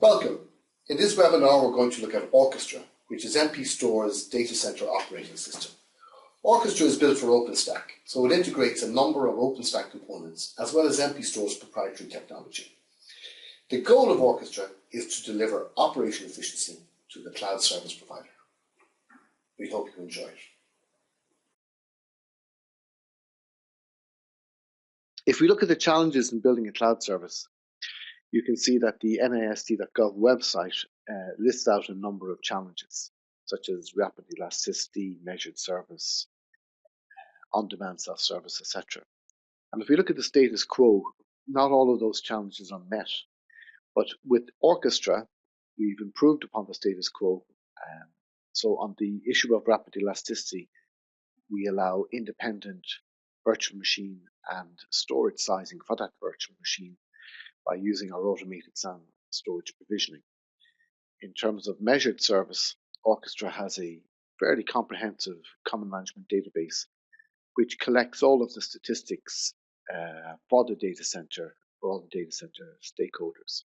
Welcome. In this webinar, we're going to look at Orkestra, which is MPSTOR's data center operating system. Orkestra is built for OpenStack, so it integrates a number of OpenStack components as well as MPSTOR's proprietary technology. The goal of Orkestra is to deliver operation efficiency to the cloud service provider. We hope you enjoy it. If we look at the challenges in building a cloud service, you can see that the NIST.gov website lists out a number of challenges, such as rapid elasticity, measured service, on-demand self-service, etc. And if we look at the status quo, not all of those challenges are met. But with Orkestra, we've improved upon the status quo. So on the issue of rapid elasticity, we allow independent virtual machine and storage sizing for that virtual machine by using our automated SAN storage provisioning. In terms of measured service, Orkestra has a fairly comprehensive common management database which collects all of the statistics for the data center, for all the data center stakeholders.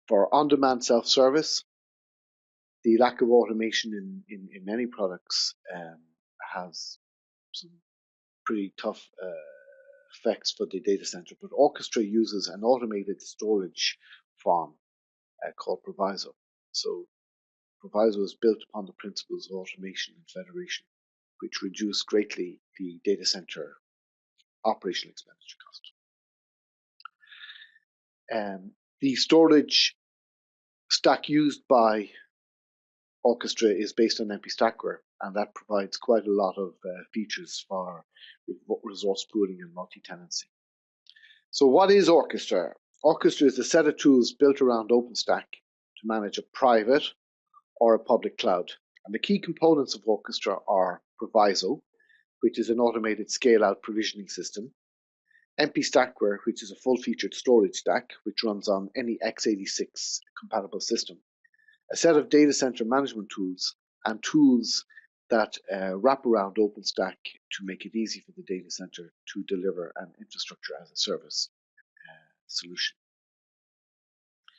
For on-demand self-service, the lack of automation in many products has some pretty tough effects for the data center, but Orkestra uses an automated storage farm called ProVizoᵀ. So ProVizoᵀ is built upon the principles of automation and federation, which reduce greatly the data center operational expenditure cost. The storage stack used by Orkestra is based on MPStackwareᴶ, and that provides quite a lot of features for resource pooling and multi-tenancy. So what is Orkestra? Orkestra is a set of tools built around OpenStack to manage a private or a public cloud. And the key components of Orkestra are ProVizoᵀ, which is an automated scale-out provisioning system, MPStackwareᴶ, which is a full-featured storage stack, which runs on any x86 compatible system, a set of data center management tools, and tools that wrap around OpenStack to make it easy for the data center to deliver an infrastructure as a service solution.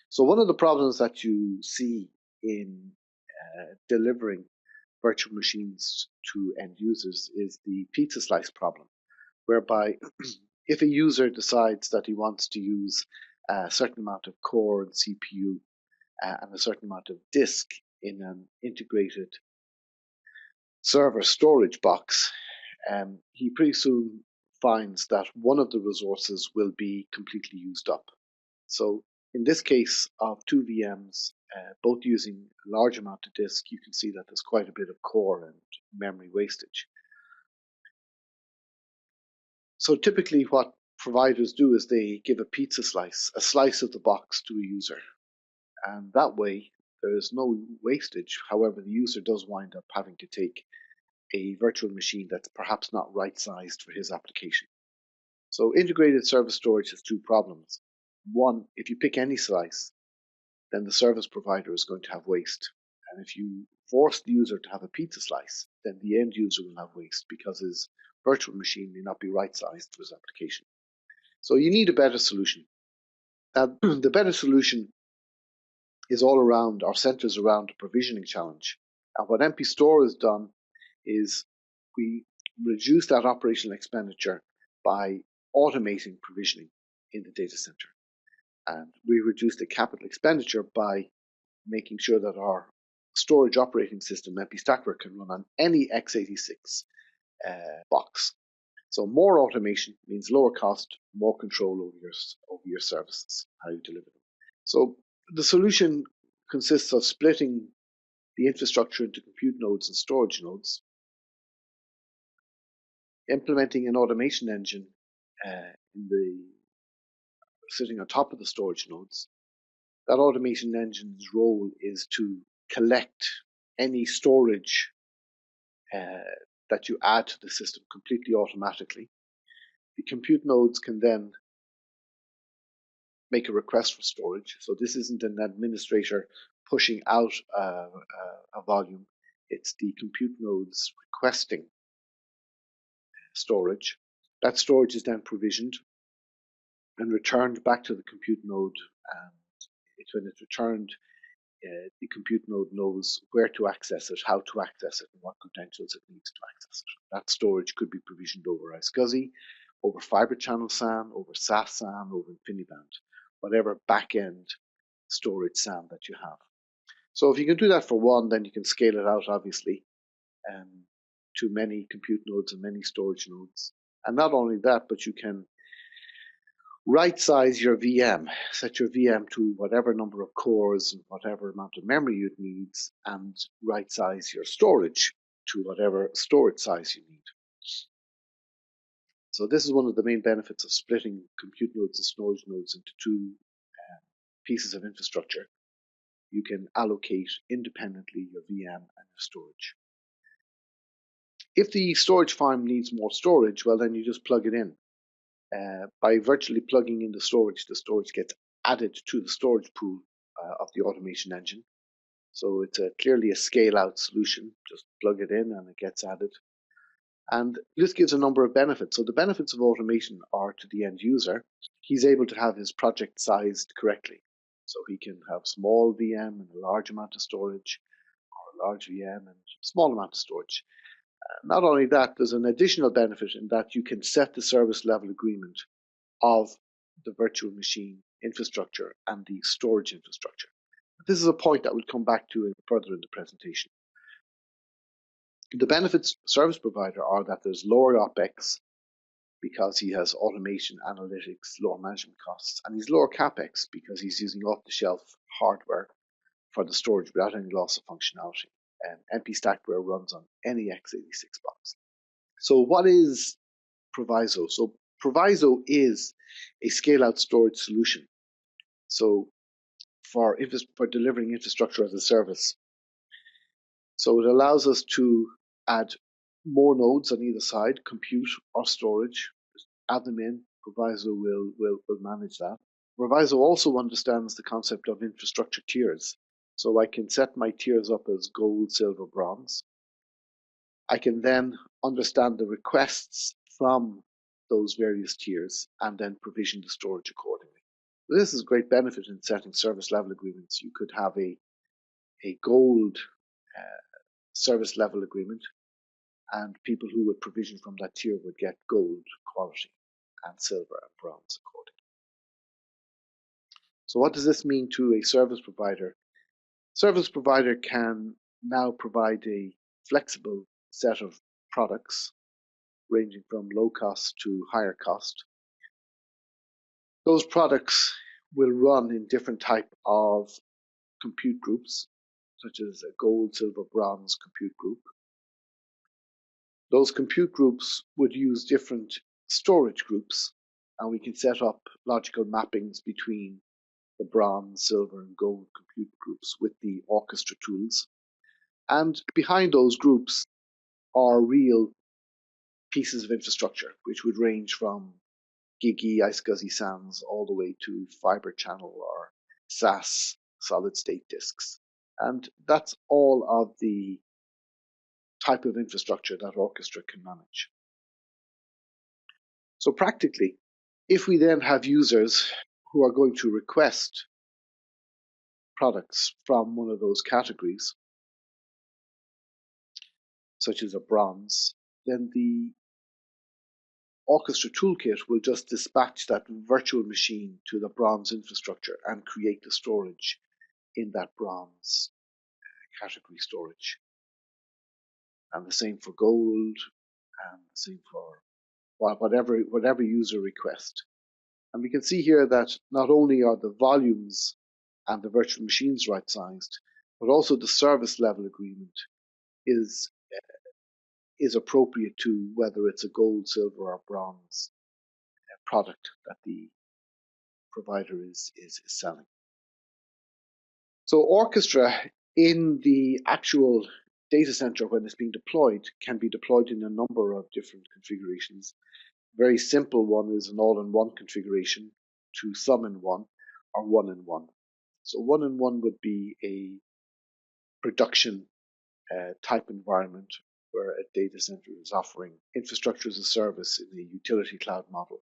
So one of the problems that you see in delivering virtual machines to end users is the pizza slice problem, whereby if a user decides that he wants to use a certain amount of core and CPU and a certain amount of disk in an integrated server storage box, he pretty soon finds that one of the resources will be completely used up. So in this case of two VMs, both using a large amount of disk, you can see that there's quite a bit of core and memory wastage. So typically what providers do is they give a pizza slice, a slice of the box to a user. And that way there is no wastage. However, the user does wind up having to take a virtual machine that's perhaps not right-sized for his application. So integrated service storage has two problems. One, if you pick any slice, then the service provider is going to have waste. And if you force the user to have a pizza slice, then the end user will have waste because his virtual machine may not be right-sized for his application. So you need a better solution. The better solution is all around, or centers around a provisioning challenge. And what MPSTOR has done is we reduce that operational expenditure by automating provisioning in the data center. And we reduce the capital expenditure by making sure that our storage operating system, MPStackwareᴶ, can run on any x86 box. So more automation means lower cost, more control over your services, how you deliver them. So the solution consists of splitting the infrastructure into compute nodes and storage nodes, implementing an automation engine sitting on top of the storage nodes. That automation engine's role is to collect any storage that you add to the system completely automatically. The compute nodes can then make a request for storage. So this isn't an administrator pushing out a volume. It's the compute nodes requesting storage. That storage is then provisioned and returned back to the compute node, and when it's returned, the compute node knows where to access it, how to access it, and what credentials it needs to access it. That storage could be provisioned over iSCSI, over Fibre Channel SAN, over SAS SAN, over InfiniBand, whatever back-end storage SAN that you have. So if you can do that for one, then you can scale it out, obviously, to many compute nodes and many storage nodes. And not only that, but you can right size your VM, set your VM to whatever number of cores and whatever amount of memory it needs, and right size your storage to whatever storage size you need. So this is one of the main benefits of splitting compute nodes and storage nodes into two pieces of infrastructure. You can allocate independently your VM and your storage. If the storage farm needs more storage, well, then you just plug it in. By virtually plugging in the storage gets added to the storage pool of the automation engine. So it's clearly a scale-out solution. Just plug it in and it gets added. And this gives a number of benefits. So the benefits of automation are to the end user. He's able to have his project sized correctly. So he can have small VM and a large amount of storage, or a large VM and a small amount of storage. Not only that, there's an additional benefit in that you can set the service level agreement of the virtual machine infrastructure and the storage infrastructure. This is a point that we'll come back to further in the presentation. The benefits of service provider are that there's lower OPEX because he has automation, analytics, lower management costs, and he's lower CAPEX because he's using off-the-shelf hardware for the storage without any loss of functionality. And MPStackWare runs on any x86 box. So what is ProVizoᵀ? So ProVizoᵀ is a scale-out storage solution. So for delivering infrastructure as a service. So it allows us to add more nodes on either side, compute or storage. Just add them in. ProVizoᵀ will manage that. ProVizoᵀ also understands the concept of infrastructure tiers. So I can set my tiers up as gold, silver, bronze. I can then understand the requests from those various tiers and then provision the storage accordingly. This is a great benefit in setting service level agreements. You could have a gold service level agreement, and people who would provision from that tier would get gold quality and silver and bronze accordingly. So what does this mean to a service provider? Service provider can now provide a flexible set of products ranging from low cost to higher cost. Those products will run in different type of compute groups, such as a gold, silver, bronze compute group. Those compute groups would use different storage groups, and we can set up logical mappings between the bronze, silver, and gold compute groups with the Orkestra tools. And behind those groups are real pieces of infrastructure, which would range from GigE, iSCSI SANs, all the way to fiber channel or SAS solid state disks. And that's all of the type of infrastructure that Orkestra can manage. So practically, if we then have users who are going to request products from one of those categories, such as a bronze, then the Orkestra toolkit will just dispatch that virtual machine to the bronze infrastructure and create the storage in that bronze category storage. And the same for gold, and the same for whatever user request. And we can see here that not only are the volumes and the virtual machines right sized, but also the service level agreement is appropriate to whether it's a gold, silver, or bronze product that the provider is selling. So Orkestra in the actual data center, when it's being deployed, can be deployed in a number of different configurations. Very simple one is an all-in-one configuration, 2 some-in-one, or 1-in-1. So 1-in-1 would be a production type environment where a data center is offering infrastructure as a service in a utility cloud model.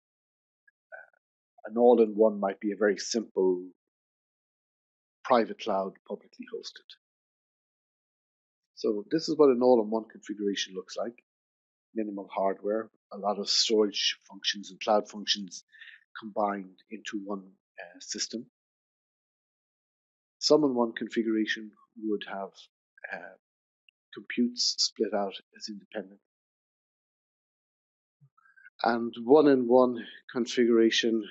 An all-in-one might be a very simple private cloud, publicly hosted. So this is what an all-in-one configuration looks like. Minimal hardware, a lot of storage functions and cloud functions combined into one system. Some-in-one configuration would have computes split out as independent. And one-in-one configuration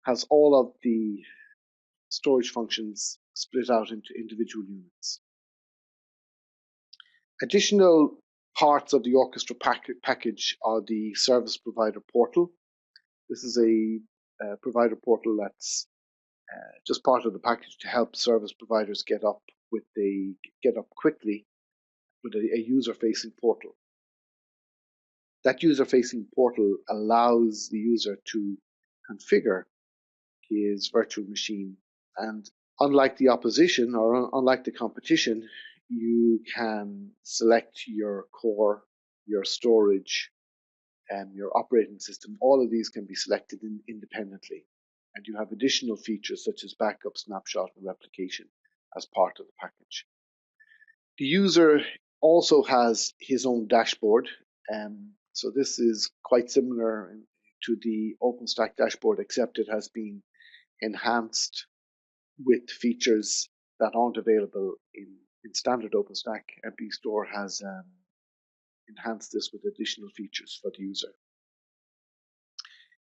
has all of the storage functions split out into individual units. Additional parts of the Orkestra package are the service provider portal. This is a provider portal that's just part of the package to help service providers get up quickly with a user-facing portal. That user-facing portal allows the user to configure his virtual machine, and unlike the opposition or unlike the competition, you can select your core, your storage, and your operating system. All of these can be selected independently, and you have additional features such as backup, snapshot, and replication as part of the package. The user also has his own dashboard, so this is quite similar to the OpenStack dashboard, except it has been enhanced with features that aren't available in standard OpenStack. MPSTOR has enhanced this with additional features for the user.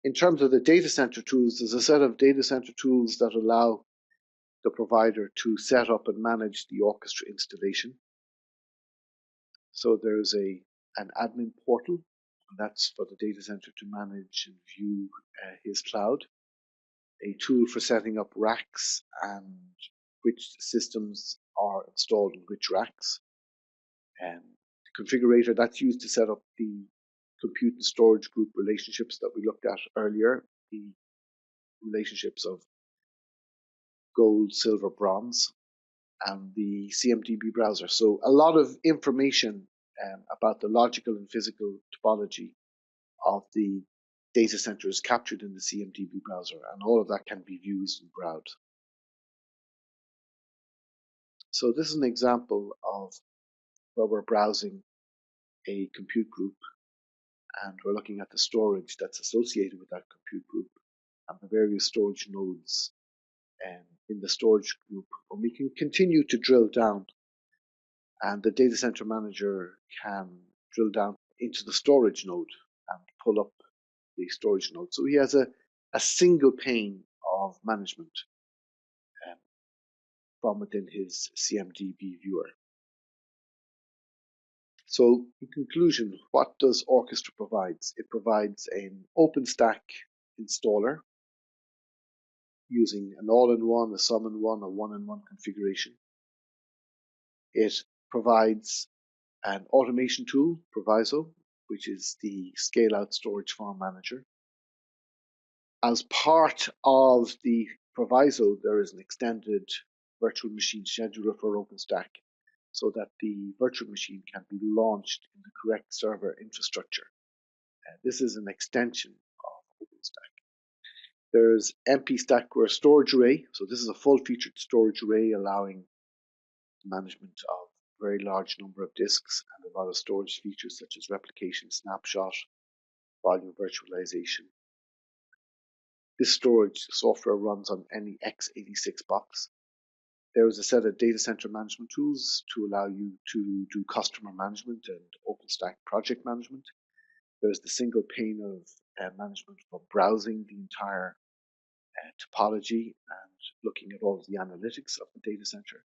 In terms of the data center tools, there's a set of data center tools that allow the provider to set up and manage the Orkestra installation. So there's an admin portal, and that's for the data center to manage and view his cloud. A tool for setting up racks and which systems are installed in which racks. And the configurator that's used to set up the compute and storage group relationships that we looked at earlier, the relationships of gold, silver, bronze, and the CMDB browser. So a lot of information about the logical and physical topology of the data center is captured in the CMDB browser, and all of that can be viewed and browsed. So this is an example of where we're browsing a compute group, and we're looking at the storage that's associated with that compute group and the various storage nodes in the storage group. And we can continue to drill down, and the data center manager can drill down into the storage node and pull up the storage node. So he has a single pane of management from within his CMDB viewer. So in conclusion, what does Orkestra provide? It provides an OpenStack installer using an all-in-one, a sum-in-one, a one-in-one configuration. It provides an automation tool, ProVizoᵀ, which is the scale-out storage farm manager. As part of the ProVizoᵀ, there is an extended virtual machine scheduler for OpenStack, so that the virtual machine can be launched in the correct server infrastructure. This is an extension of OpenStack. There's MPStackwareᴀᴹ storage array. So this is a full-featured storage array allowing management of a very large number of disks and a lot of storage features such as replication, snapshot, volume virtualization. This storage software runs on any x86 box. There is a set of data center management tools to allow you to do customer management and OpenStack project management. There's the single pane of management for browsing the entire topology and looking at all of the analytics of the data center.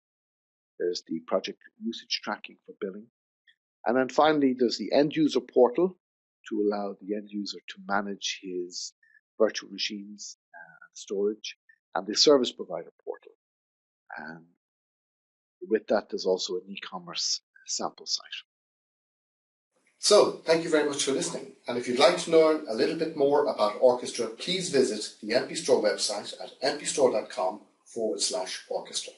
There's the project usage tracking for billing. And then finally, there's the end user portal to allow the end user to manage his virtual machines and storage, and the service provider portal. And with that, there's also an e-commerce sample site. So, thank you very much for listening. And if you'd like to learn a little bit more about Orkestra, please visit the MPSTOR website at mpstor.com/Orkestra.